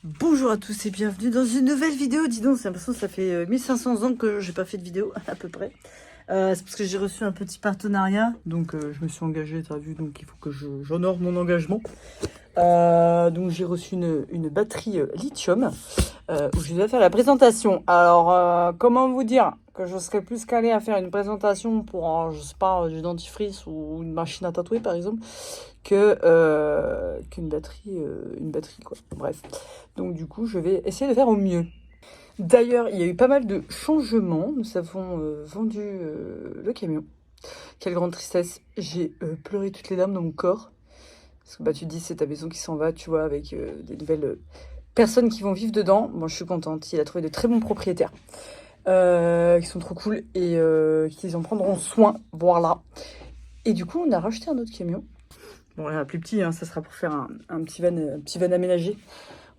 Bonjour à tous et bienvenue dans une nouvelle vidéo. Dis donc, j'ai l'impression que ça fait 1500 ans que j'ai pas fait de vidéo, à peu près. C'est parce que j'ai reçu un petit partenariat, donc je me suis engagée, tu as vu, donc il faut que j'honore mon engagement. Donc j'ai reçu une batterie lithium où je dois faire la présentation. Alors, comment vous dire que je serais plus calée à faire une présentation pour, je sais pas, du dentifrice ou une machine à tatouer par exemple, qu'une batterie quoi. Bref. Donc du coup, je vais essayer de faire au mieux. D'ailleurs, il y a eu pas mal de changements. Nous avons vendu le camion. Quelle grande tristesse. J'ai pleuré toutes les larmes dans mon corps. Parce que bah, tu te dis, c'est ta maison qui s'en va, tu vois, avec des nouvelles personnes qui vont vivre dedans. Bon, je suis contente. Il a trouvé de très bons propriétaires. Qui sont trop cool et qui en prendront soin. Voilà. Et du coup, on a racheté un autre camion. Bon, là, plus petit, hein, ça sera pour faire un petit van aménagé.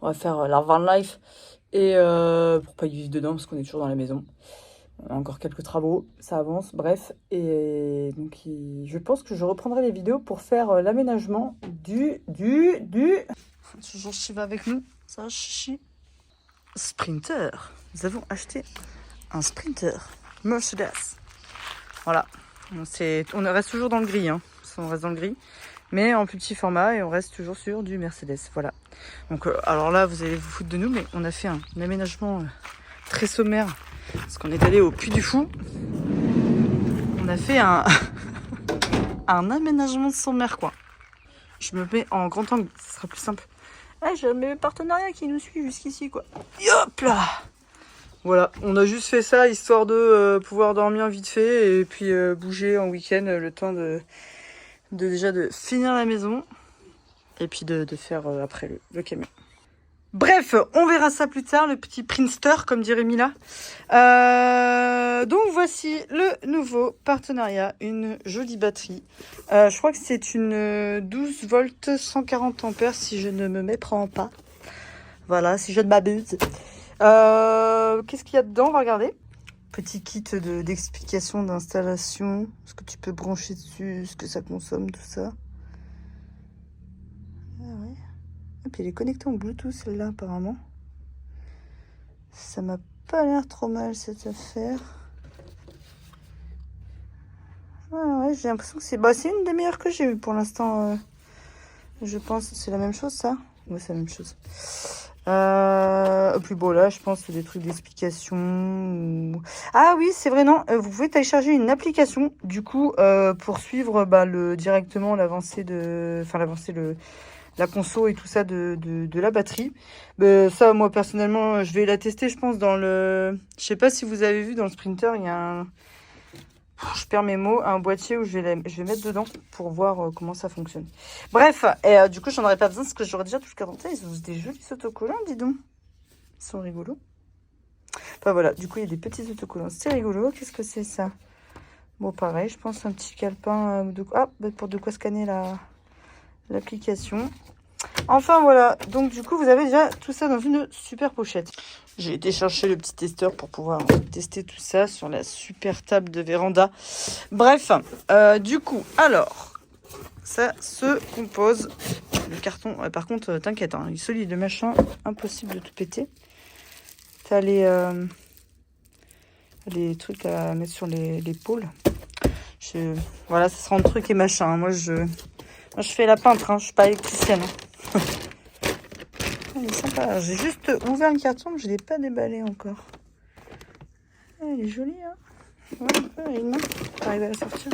On va faire la van life. Et pour pas y vivre dedans, parce qu'on est toujours dans la maison. On a encore quelques travaux, ça avance, bref. Et donc, je pense que je reprendrai les vidéos pour faire l'aménagement du... Toujours Shiva avec nous, ça chichi. Sprinter. Nous avons acheté un Sprinter Mercedes. Voilà. On reste toujours dans le gris, hein. On reste dans le gris. Mais en plus petit format et on reste toujours sur du Mercedes. Voilà. Donc, alors là, vous allez vous foutre de nous, mais on a fait un aménagement très sommaire. Parce qu'on est allé au Puy du Fou. On a fait un aménagement sommaire, quoi. Je me mets en grand angle, ce sera plus simple. Ah, j'ai mes partenariats qui nous suivent jusqu'ici, quoi. Et hop là! Voilà, on a juste fait ça histoire de pouvoir dormir vite fait et puis bouger en week-end le temps déjà de finir la maison et puis de faire après le camion. Bref, on verra ça plus tard, le petit Prinster, comme dirait Mila. Donc voici le nouveau partenariat, une jolie batterie. Je crois que c'est une 12 volts 140 ampères si je ne me méprends pas. Voilà, si je ne m'abuse. Qu'est-ce qu'il y a dedans? On va regarder. Petit kit d'explication d'installation, ce que tu peux brancher dessus, ce que ça consomme, tout ça. Ah ouais. Et puis elle est connectée en Bluetooth celle-là apparemment. Ça m'a pas l'air trop mal cette affaire. Ah ouais, j'ai l'impression que c'est une des meilleures que j'ai eues pour l'instant. Je pense que c'est la même chose ça. Ouais, c'est la même chose. Puis bon là je pense que c'est des trucs d'explication. Ah oui c'est vrai non, vous pouvez télécharger une application du coup pour suivre directement l'avancée la conso et tout ça de la batterie. Ça moi personnellement je vais la tester je pense dans le... Je sais pas si vous avez vu dans le Sprinter il y a un... Je perds mes mots, un boîtier où je vais mettre dedans pour voir comment ça fonctionne. Bref, et du coup, j'en aurais pas besoin parce que j'aurais déjà tout le cadre. Ils ont des jolis autocollants, dis donc. Ils sont rigolos. Enfin voilà, du coup, il y a des petits autocollants. C'est rigolo. Qu'est-ce que c'est ça? Bon, pareil, je pense un petit calepin pour de quoi scanner l'application. Enfin voilà, donc du coup vous avez déjà tout ça dans une super pochette. J'ai été chercher le petit testeur pour pouvoir tester tout ça sur la super table de véranda. Bref, du coup, alors, ça se compose. Le carton, par contre, t'inquiète, hein, il est solide le machin, impossible de tout péter. T'as les trucs à mettre sur l'épaule. Voilà, ça sera un truc et machin. Hein. Moi, je fais la peintre, hein, je suis pas électricienne. Hein. Elle est sympa. J'ai juste ouvert le carton, mais je ne l'ai pas déballé encore. Elle est jolie, hein. Ouais, elle est main. T'arrives à la sortir.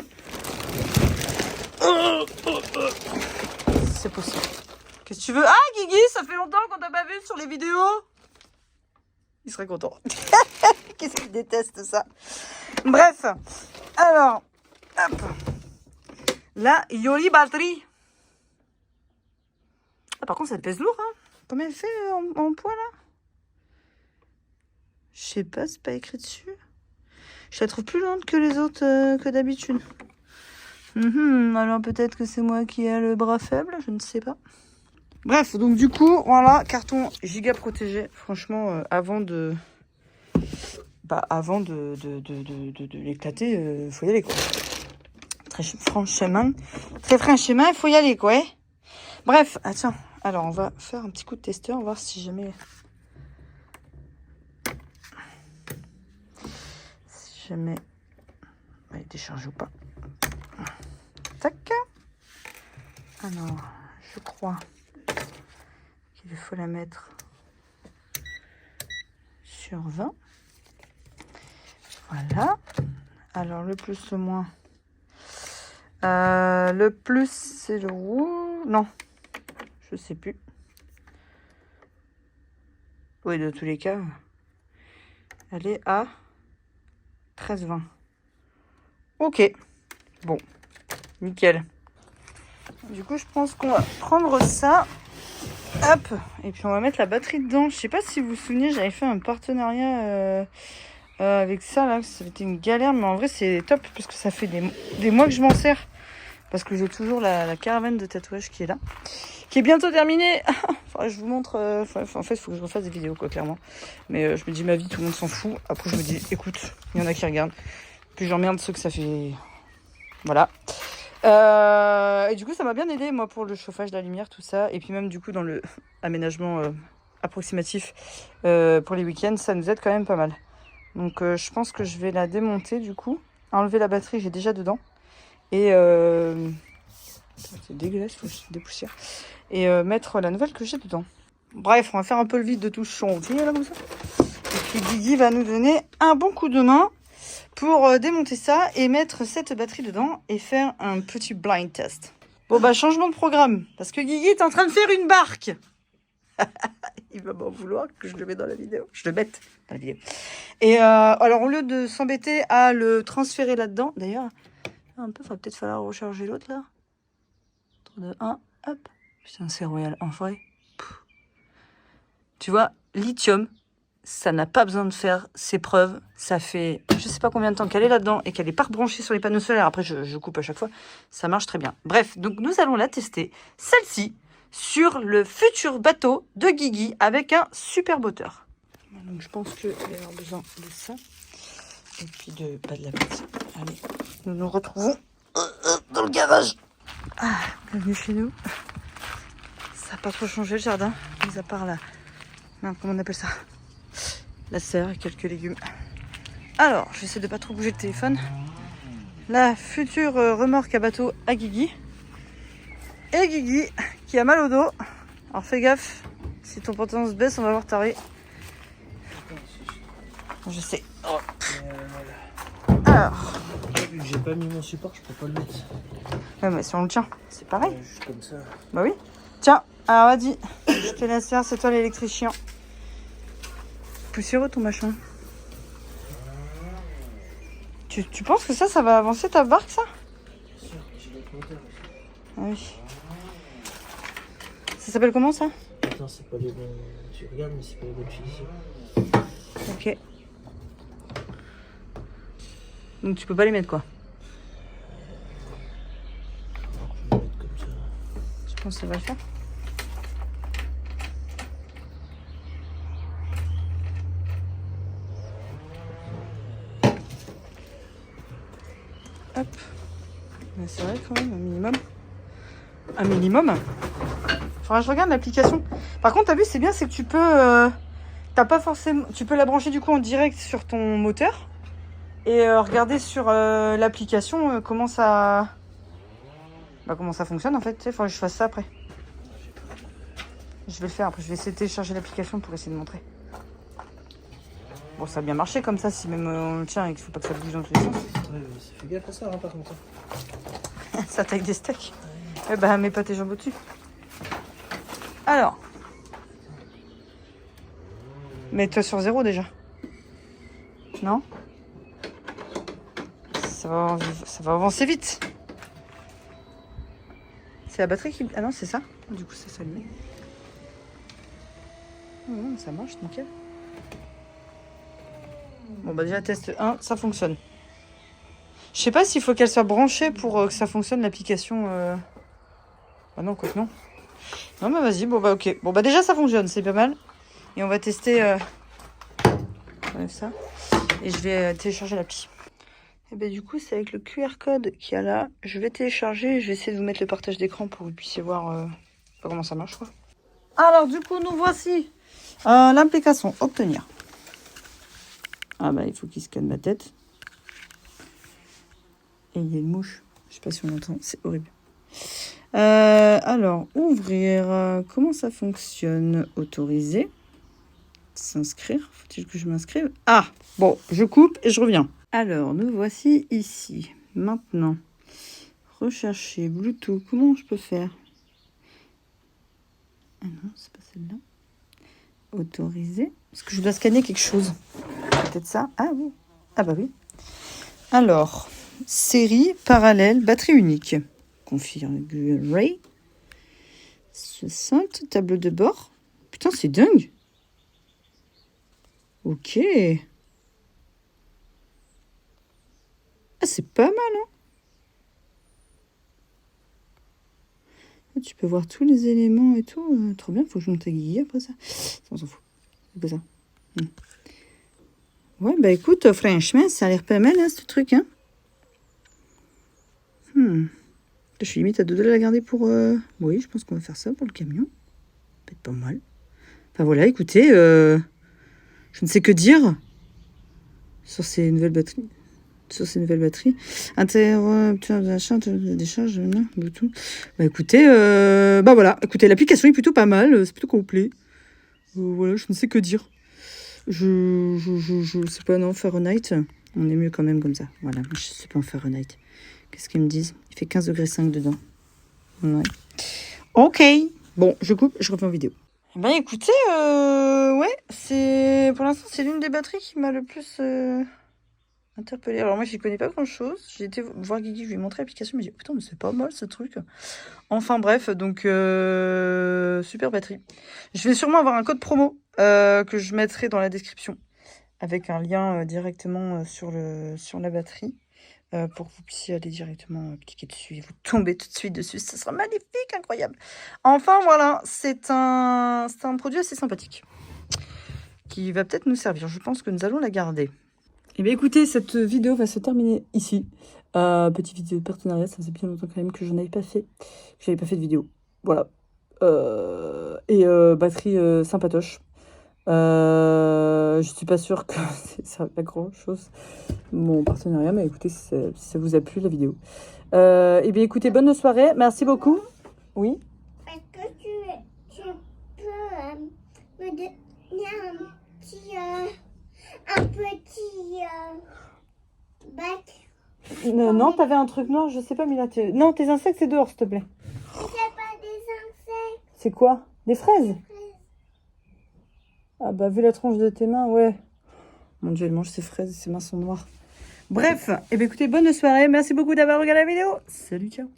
C'est possible. Qu'est-ce que tu veux? Ah, Guigui, ça fait longtemps qu'on t'a pas vu sur les vidéos. Il serait content. Qu'est-ce qu'il déteste ça. Bref. Alors, hop. La Yoli batterie. Ah, par contre, ça pèse lourd, hein. Combien elle fait en poids, là? Je sais pas, c'est pas écrit dessus. Je la trouve plus lente que les autres que d'habitude. Alors peut-être que c'est moi qui ai le bras faible, je ne sais pas. Bref, donc du coup, voilà, carton giga protégé. Franchement, avant de l'éclater, faut y aller, quoi. Très franchement, il faut y aller, quoi. Bref, attends, Alors, on va faire un petit coup de testeur, voir si jamais... elle est déchargée ou pas. Tac. Alors, je crois qu'il faut la mettre sur 20. Voilà. Alors, le plus, le moins. Le plus, c'est le rouge. Non, je sais plus. Oui, de tous les cas, elle est à 13,20. Ok. Bon, nickel. Du coup, je pense qu'on va prendre ça. Hop. Et puis, on va mettre la batterie dedans. Je sais pas si vous vous souvenez, j'avais fait un partenariat avec ça, là. Ça avait été une galère, mais en vrai, c'est top parce que ça fait des mois que je m'en sers. Parce que j'ai toujours la caravane de tatouage qui est là. Qui est bientôt terminée. Enfin, je vous montre... en fait, il faut que je refasse des vidéos, quoi, clairement. Mais je me dis, ma vie, tout le monde s'en fout. Après, je me dis, écoute, il y en a qui regardent. Puis j'emmerde ceux que ça fait... Voilà. Et du coup, ça m'a bien aidé, moi, pour le chauffage, la lumière, tout ça. Et puis même, du coup, dans le aménagement approximatif pour les week-ends, ça nous aide quand même pas mal. Donc, je pense que je vais la démonter, du coup. Enlever la batterie, j'ai déjà dedans. Et... c'est dégueulasse, faut que je dépoussière. Et mettre la nouvelle que j'ai dedans. Bref, on va faire un peu le vide de tout ce chantier, là, comme ça. Et puis, Guigui va nous donner un bon coup de main pour démonter ça et mettre cette batterie dedans et faire un petit blind test. Bon bah changement de programme, parce que Guigui est en train de faire une barque. Il va m'en vouloir que je le mette dans la vidéo. Je le mette dans la vidéo. Et alors au lieu de s'embêter à le transférer là-dedans, d'ailleurs, un peu, va peut-être falloir recharger l'autre là. 3, 2, 1, hop. Putain, c'est royal, en vrai. Tu vois, lithium, ça n'a pas besoin de faire ses preuves. Ça fait je sais pas combien de temps qu'elle est là-dedans et qu'elle n'est pas rebranchée sur les panneaux solaires. Après, je coupe à chaque fois. Ça marche très bien. Bref, donc nous allons la tester, celle-ci, sur le futur bateau de Guigui avec un super moteur. Donc je pense qu'il va y avoir besoin de ça. Et puis de la batterie. Allez, nous nous retrouvons dans le garage. Ah, bienvenue chez nous. Ça n'a pas trop changé le jardin, mis à part la... Non, comment on appelle ça? La serre et quelques légumes. Alors, j'essaie de pas trop bouger le téléphone. La future remorque à bateau à Guigui. Et Guigui qui a mal au dos. Alors fais gaffe, si ton pantalon se baisse, on va voir taré. Je sais. Oh. Alors. Vu que j'ai pas mis mon support, je peux pas le mettre. Ouais, mais si on le tient, c'est pareil. Juste comme ça. Bah oui. Tiens, alors vas-y. Je te laisse faire, c'est toi l'électricien. Poussiéreux ton machin. Tu penses que ça va avancer ta barque, ça? Bien sûr, j'ai d'autres moteurs aussi. Ah oui. Ça s'appelle comment, ça? Attends, c'est pas les bons... Tu regardes, mais c'est pas les bonnes finitions. Ok. Donc tu peux pas les mettre, quoi? Je vais le mettre comme ça. Je pense que ça va le faire. Hop. Mais c'est vrai quand même, un minimum. Un minimum. Faudra que je regarde l'application. Par contre, t'as vu, c'est bien, c'est que tu peux... t'as pas forcément... Tu peux la brancher du coup en direct sur ton moteur. Et regarder sur l'application comment ça... Bah, comment ça fonctionne en fait. Tu sais, faudrait que je fasse ça après. Je vais le faire après. Je vais essayer de télécharger l'application pour essayer de montrer. Bon, ça a bien marché comme ça, si même on le tient et qu'il faut pas que ça bouge dans tous les sens. Ouais, fais gaffe à ça, hein, par contre. Ça attaque des steaks. Ouais, bah, mets pas tes jambes au-dessus. Alors. Mets-toi sur 0 déjà. Non? Ça va avancer vite. C'est la batterie qui... Ah non, c'est ça. Du coup, ça s'allume. Ça marche, nickel. Bon, bah déjà, test 1, ça fonctionne. Je sais pas s'il faut qu'elle soit branchée pour que ça fonctionne, l'application. Ah non, quoi que non. Non, bah vas-y, bon bah ok. Bon, bah déjà, ça fonctionne, c'est pas mal. Et on va tester... Enlève ça. Et je vais télécharger l'appli. Et ben du coup, c'est avec le QR code qu'il y a là. Je vais télécharger et je vais essayer de vous mettre le partage d'écran pour que vous puissiez voir comment ça marche, quoi. Alors, du coup, nous voici. L'application obtenir. Ah bah, il faut qu'il scanne ma tête. Et il y a une mouche. Je sais pas si on l'entend, c'est horrible. Alors, ouvrir. Comment ça fonctionne? Autoriser. S'inscrire. Faut-il que je m'inscrive? Ah, bon, je coupe et je reviens. Alors, nous voici ici. Maintenant, rechercher Bluetooth. Comment je peux faire? Ah non, c'est pas celle-là. Autoriser. Est-ce que je dois scanner quelque chose? Peut-être ça. Ah oui. Ah bah oui. Alors, série, parallèle, batterie unique. Configurer. 60, tableau de bord. Putain, c'est dingue. Ok. Ah, c'est pas mal, hein. Tu peux voir tous les éléments et tout. Trop bien, faut que je monte à Guigui après ça. On s'en fout. C'est pas ça. Ouais, bah écoute, franchement, ça a l'air pas mal, hein, ce truc, hein. Je suis limite à 2 doigts de la garder pour... Oui, je pense qu'on va faire ça pour le camion. Peut-être pas mal. Enfin voilà, écoutez, je ne sais que dire sur ces nouvelles batteries. Interrupteur d'achat, de décharge, non, Bluetooth. Bah écoutez, bah voilà, écoutez, l'application est plutôt pas mal, c'est plutôt complet. Voilà, je ne sais que dire. Je sais pas, non, Fahrenheit, on est mieux quand même comme ça. Voilà, moi je sais pas en Fahrenheit. Qu'est-ce qu'ils me disent? Il fait 15,5 degrés dedans. Ouais. Ok, bon, je coupe, je reviens en vidéo. Eh ben écoutez, ouais, c'est pour l'instant c'est l'une des batteries qui m'a le plus interpellée. Alors moi j'y connais pas grand chose. J'ai été voir Guigui, je lui ai montré l'application, mais j'ai dit putain mais c'est pas mal ce truc. Enfin bref, donc super batterie. Je vais sûrement avoir un code promo que je mettrai dans la description avec un lien directement sur la batterie. Pour que vous puissiez aller directement cliquer dessus et vous tomber tout de suite dessus. Ça sera magnifique, incroyable. Enfin, voilà, c'est un produit assez sympathique qui va peut-être nous servir. Je pense que nous allons la garder. Et bien écoutez, cette vidéo va se terminer ici. Petite vidéo de partenariat, ça faisait bien longtemps quand même que je n'avais pas fait. Que j'avais pas fait de vidéo. Voilà. Batterie sympatoche. Je suis pas sûre que ça va pas grand chose mon partenariat, mais écoutez, si ça vous a plu la vidéo. Et bien écoutez, bonne soirée, merci beaucoup. Oui. Est-ce que tu peux me donner un petit bac? Non, t'avais un truc noir, je sais pas, Mila. Non, tes insectes, c'est dehors, s'il te plaît. C'est pas des insectes. C'est quoi? Des fraises? Ah bah, vu la tronche de tes mains, ouais. Mon Dieu, elle mange ses fraises, ses mains sont noires. Bref, et bien écoutez, bonne soirée. Merci beaucoup d'avoir regardé la vidéo. Salut, ciao.